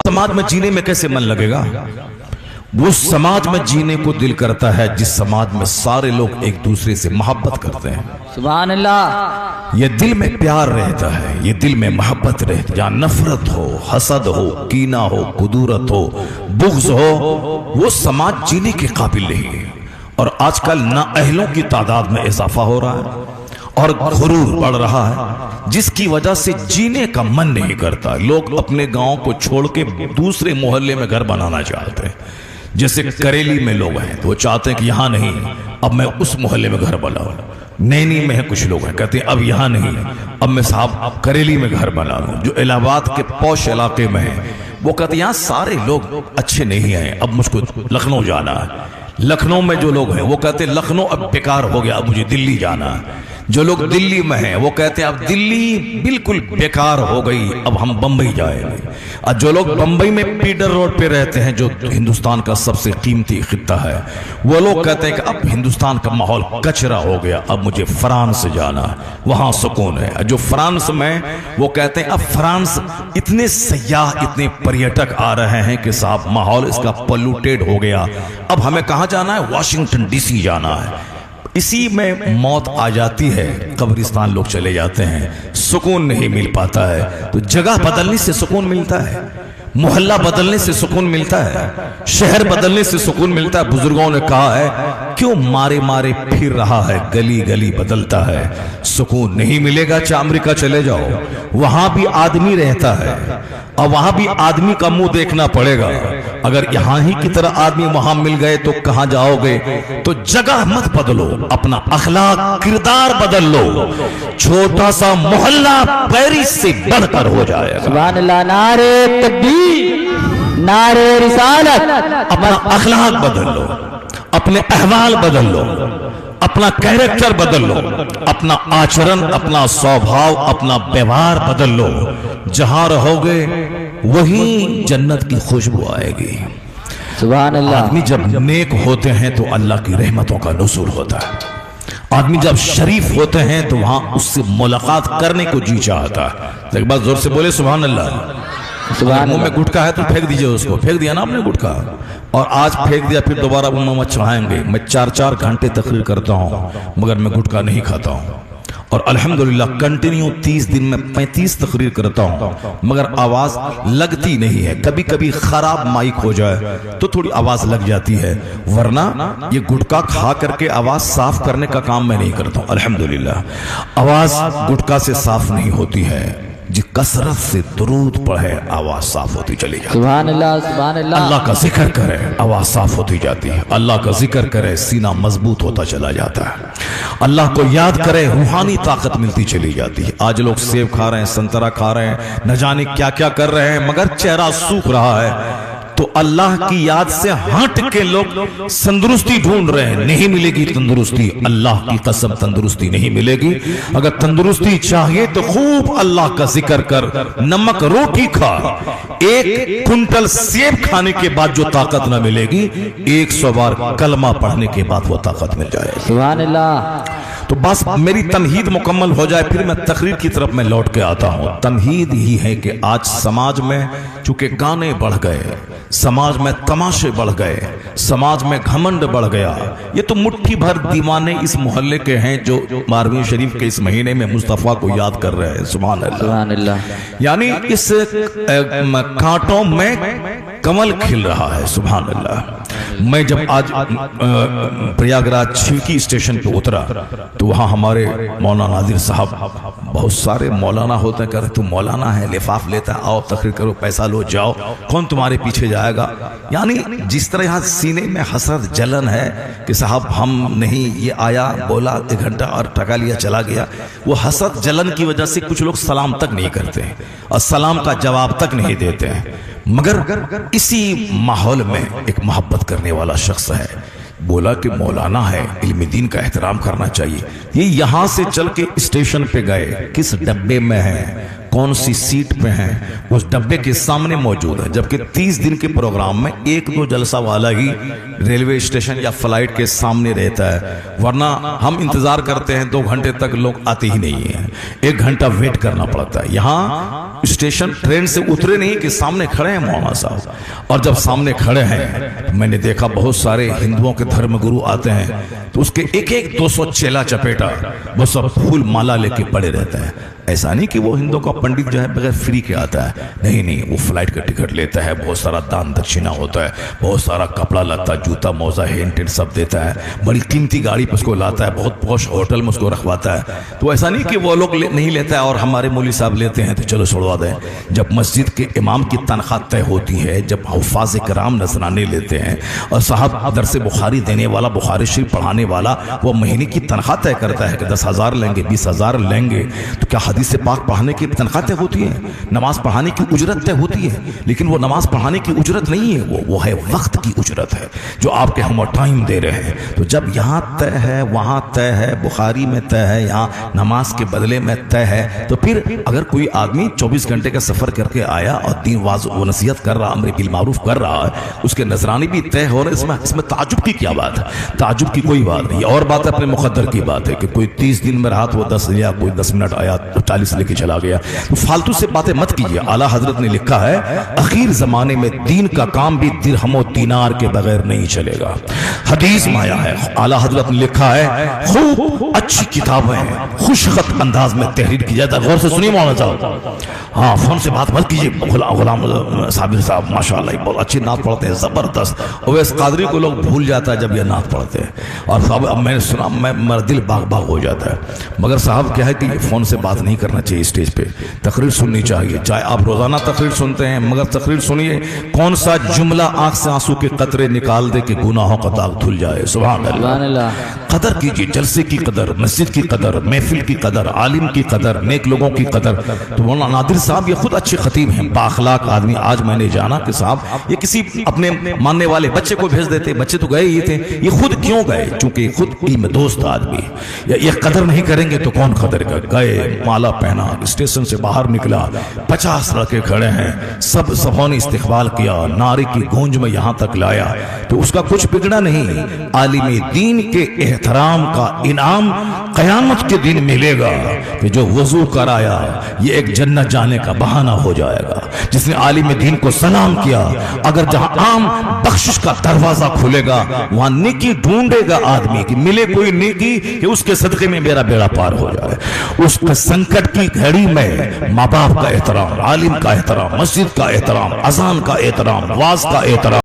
समाज में जीने में कैसे मन लगेगा? वो समाज में जीने को दिल करता है जिस समाज में सारे लोग एक दूसरे से मोहब्बत करते हैं। सुभान अल्लाह। ये दिल में प्यार रहता है, ये दिल में मोहब्बत रहती है। जहाँ नफरत हो, हसद हो, कीना हो, कुदूरत हो, बुग़्ज़ हो, वो समाज जीने के काबिल नहीं है। और आजकल नाअहलों की तादाद में इजाफा हो रहा है और गुरूर बढ़ रहा है, जिसकी वजह से जीने का मन नहीं करता। लोग अपने गांव को छोड़ के दूसरे मोहल्ले में घर बनाना चाहते हैं। जैसे करेली में लोग हैं तो वो चाहते हैं कि यहाँ नहीं, अब मैं उस मोहल्ले में घर बनाऊं। नैनी में है कुछ लोग हैं, कहते हैं अब यहाँ नहीं, अब मैं साहब करेली में घर बना लूं। जो इलाहाबाद के पौश इलाके में है वो कहते हैं यहाँ सारे लोग अच्छे नहीं हैं, अब मुझको लखनऊ जाना है। लखनऊ में जो लोग हैं वो कहते हैं लखनऊ अब बेकार हो गया, अब मुझे दिल्ली जाना है। जो लोग दिल्ली में हैं वो कहते हैं अब दिल्ली बिल्कुल बेकार हो गई, अब हम बंबई जाएंगे। और जो लोग बंबई में पीटर रोड पे रहते हैं, जो हिंदुस्तान का सबसे कीमती खित्ता है, वो लोग कहते हैं कि अब हिंदुस्तान का माहौल कचरा हो गया, अब मुझे फ्रांस जाना है, वहां सुकून है। जो फ्रांस में वो कहते हैं अब फ्रांस इतने सयाह, इतने पर्यटक आ रहे हैं कि साहब माहौल इसका पोल्यूटेड हो गया, अब हमें कहाँ जाना है? वाशिंगटन डीसी जाना है। इसी में मौत आ जाती है, कब्रिस्तान लोग चले जाते हैं, सुकून नहीं मिल पाता है। तो जगह बदलने से सुकून मिलता है, मोहल्ला बदलने से सुकून मिलता है, शहर बदलने से सुकून मिलता है। बुजुर्गों ने कहा है क्यों मारे मारे फिर रहा है, गली गली बदलता है। सुकून नहीं मिलेगा, चाहे अमेरिका चले जाओ, वहां भी आदमी रहता है और वहां भी आदमी का मुंह देखना पड़ेगा। अगर यहां ही की तरह आदमी वहां मिल गए तो कहां जाओगे? तो जगह मत बदलो, अपना अखलाक किरदार बदल लो, छोटा सा मोहल्ला पेरिस से बढ़कर हो जाएगा। सुभान अल्लाह। नारे तकबीर, नारे रिसालत। अपना अखलाक बदल लो, अपने अहवाल बदल लो, अपना कैरेक्टर बदल लो, अपना आचरण, अपना स्वभाव, अपना व्यवहार बदल लो। जहां रहोगे वहीं जन्नत की खुशबू आएगी। सुभान अल्लाह। आदमी जब नेक होते हैं तो अल्लाह की रहमतों का नुज़ूल होता है। आदमी जब शरीफ होते हैं तो वहां उससे मुलाकात करने को जी चाहता है। एक बार जोर से बोले सुभान अल्लाह। मुंह में गुटखा है तो फेंक दीजिए उसको। फेंक दिया ना आपने गुटखा, और आज फेंक दिया फिर दोबारा मुंह में चढ़ाएंगे। मैं 4-4 घंटे तकरीर करता हूँ मगर मैं गुटखा नहीं खाता हूँ, और अल्हम्दुलिल्लाह कंटिन्यू 30 दिन में 35 तकरीर करता हूँ मगर आवाज लगती नहीं है। कभी कभी खराब माइक हो जाए तो थोड़ी आवाज लग जाती है, वरना ये गुटखा खा करके आवाज साफ करने का काम मैं नहीं करता हूँ। अल्हम्दुलिल्लाह आवाज गुटखा से साफ नहीं होती है, जी कसरत से दुरूद पढ़े आवाज साफ होती चली जाती है। सुभान अल्लाह, सुभान अल्लाह। अल्लाह का जिक्र करे आवाज साफ होती जाती है, अल्लाह का जिक्र करे सीना मजबूत होता चला जाता है, अल्लाह को याद करे रूहानी ताकत मिलती चली जाती है। आज लोग सेब खा रहे हैं, संतरा खा रहे हैं, न जाने क्या क्या कर रहे हैं मगर चेहरा सूख रहा है। तो अल्लाह की याद से हट के लोग तंदुरुस्ती ढूंढ रहे हैं, नहीं मिलेगी तंदुरुस्ती। अल्लाह की कसम तंदुरुस्ती नहीं मिलेगी। अगर तंदुरुस्ती चाहिए तो खूब अल्लाह का जिक्र कर, नमक रोटी खा। 1 कुंटल सेब खाने के बाद जो ताकत न मिलेगी, 100 बार कलमा पढ़ने के बाद वो ताकत मिल जाएगी। सुभान अल्लाह। तो बस मेरी तमहीद मुकम्मल हो जाए फिर मैं तकरीर की तरफ मैं लौट के आता हूँ। तमहीद ही है कि आज समाज में चूंकि गाने बढ़ गए, समाज में तमाशे बढ़ गए, समाज में घमंड बढ़ गया। ये तो मुट्ठी भर दीवाने इस मोहल्ले के हैं जो 12वीं शरीफ के इस महीने में मुस्तफ़ा को याद कर रहे हैं। सुभान अल्लाह, सुभान अल्लाह। यानी इस कांटों में कमल खिल रहा है। सुभान अल्लाह। मैं जब आज प्रयागराज छिलकी स्टेशन पे उतरा तो वहाँ हमारे मौलाना नादिर साहब, बहुत सारे मौलाना होते हैं, कह रहे तू मौलाना है, लिफाफ लेता है, आओ तकरीर करो, पैसा लो जाओ, कौन तुम्हारे पीछे जाएगा। यानी जिस तरह यहाँ सीने में हसरत जलन है कि साहब हम नहीं, ये आया बोला 1 घंटा और टका लिया चला गया, वो हसरत जलन की वजह से कुछ लोग सलाम तक नहीं करते हैं और सलाम का जवाब तक नहीं देते हैं। मगर इसी माहौल में एक मोहब्बत करने वाला शख्स है, बोला कि मौलाना है, इल्म दीन का एहतराम करना चाहिए। ये यहाँ से चल के स्टेशन पे गए, किस डब्बे में है کون سی سیٹ پہ ہیں اس ڈبے کے سامنے موجود ہے، جبکہ 30 دن کے پروگرام میں 1-2 جلسہ والا ہی ریلوے اسٹیشن یا فلائٹ کے سامنے رہتا ہے، ورنہ ہم انتظار کرتے ہیں 2 گھنٹے تک لوگ آتے ہی نہیں ہیں، 1 گھنٹہ ویٹ کرنا پڑتا ہے۔ یہاں اسٹیشن ٹرین سے اترے نہیں کہ سامنے کھڑے ہیں مولانا صاحب، اور جب سامنے کھڑے ہیں میں نے دیکھا بہت سارے ہندوؤں کے دھرم گرو آتے ہیں تو اس کے ایک 200 چیلا چپیٹا وہ سب پھول مالا لے کے پڑے رہتے ہیں۔ ایسا نہیں کہ وہ ہندو کا پنڈت جو ہے بغیر فری کے آتا ہے، نہیں، وہ فلائٹ کا ٹکٹ لیتا ہے، بہت سارا دان دکشنا ہوتا ہے، بہت سارا کپڑا لتا، جوتا موزہ ہین ٹین سب دیتا ہے، بڑی قیمتی گاڑی پہ اس کو لاتا ہے، بہت پوش ہوٹل میں اس کو رکھواتا ہے۔ تو ایسا نہیں کہ وہ لوگ نہیں لیتا ہے اور ہمارے مولوی صاحب لیتے ہیں تو چلو چھوڑوا دیں۔ جب مسجد کے امام کی تنخواہ طے ہوتی ہے، جب حفاظ کرام نذرانے لیتے ہیں اور صاحب درس بخاری دینے والا، بخاری شریف پڑھانے والا وہ مہینے کی تنخواہ طے کرتا ہے کہ 10,000 لیں گے، 20,000 لیں گے، تو کیا حدیث پاک پڑھانے کی تنخواہ طے ہوتی ہے؟ نماز پڑھانے کی اجرت طے ہوتی ہے، لیکن وہ نماز پڑھانے کی اجرت نہیں ہے، وہ ہے وقت کی اجرت ہے جو آپ کے ہم ٹائم دے رہے ہیں۔ تو جب یہاں طے ہے، وہاں طے ہے، بخاری میں طے ہے، یہاں نماز کے بدلے میں طے ہے، تو پھر اگر کوئی آدمی 24 گھنٹے کا سفر کر کے آیا اور دین واضح و نصیحت کر رہا، امر بالمعروف کر رہا ہے، اس کے نذرانے بھی طے ہو رہے، اس میں تعجب کی کیا بات ہے؟ تعجب کی کوئی بات نہیں، اور بات اپنے مقدر کی بات ہے کہ کوئی 30 دن میں رہا تو وہ 10 لیا، کوئی 10 منٹ آیا 40 لے کے چلا گیا۔ تو فالتو سے باتیں مت کیجیے۔ اعلیٰ حضرت نے لکھا ہے اخیر زمانے میں دین کا کام بھی درہم و دینار کے بغیر نہیں چلے گا۔ حدیث میں آیا ہے، اعلیٰ حضرت نے لکھا ہے خوب اچھی کتابیں ہیں، خوش خط انداز میں تحریر کی جاتا ہے۔ غور سے سنیے مولانا صاحب، ہاں فون سے بات مت کیجیے۔ غلام صابر صاحب ماشاءاللہ بہت اچھی نعت پڑھتے ہیں، زبردست۔ اویس قادری کو لوگ بھول جاتا ہے جب یہ نعت پڑھتے ہیں، اور صاحب اب میں نے سنا میرا دل باغ باغ ہو جاتا ہے، مگر صاحب کیا ہے کہ فون سے بات نہیں کرنا چاہیے، اسٹیج پہ تقریر سننی چاہیے، چاہے آپ روزانہ تقریر سنتے ہیں، مگر تقریر سنیے کون سا جملہ آنکھ سے آنسو کے قطرے نکال دے کہ گناہوں کا داغ دھل جائے۔ سبحان اللہ۔ قدر کیجیے، جلسے کی قدر، مسجد کی قدر، محفل کی قدر، عالم کی قدر، نیک لوگوں کی قدر۔ تو مولانا نادر صاحب یہ خود اچھے خطیب ہیں، بااخلاق آدمی۔ آج میں نے جانا کہ صاحب یہ کسی اپنے ماننے والے بچے کو بھیج دیتے، بچے تو گئے ہی تھے، یہ خود کیوں گئے؟ چونکہ خود علم دوست آدمی، یہ قدر نہیں کریں گے تو کون قدر کر؟ گئے، مالا پہنا، اسٹیشن سے باہر نکلا، 50 لڑکے کھڑے ہیں، سبوں نے استقبال کیا، نعرے کی گونج میں یہاں تک لایا، تو اس کا کچھ بگڑا نہیں۔ عالم دین کے احترام کا انعام قیامت کے دن ملے گا کہ جو وضو کرایا یہ ایک جنت جانے کا بہانہ ہو جائے گا۔ جس نے عالم دین کو سلام کیا، اگر جہاں عام بخشش کا دروازہ کھلے گا وہاں نیکی ڈھونڈے گا آدمی کہ ملے کوئی نیکی کہ اس کے صدقے میں میرا بیڑا پار ہو جائے۔ اس کے سنکٹ کی گھڑی میں ماں باپ کا احترام، عالم کا احترام، مسجد کا احترام، اذان کا احترام، واز کا احترام،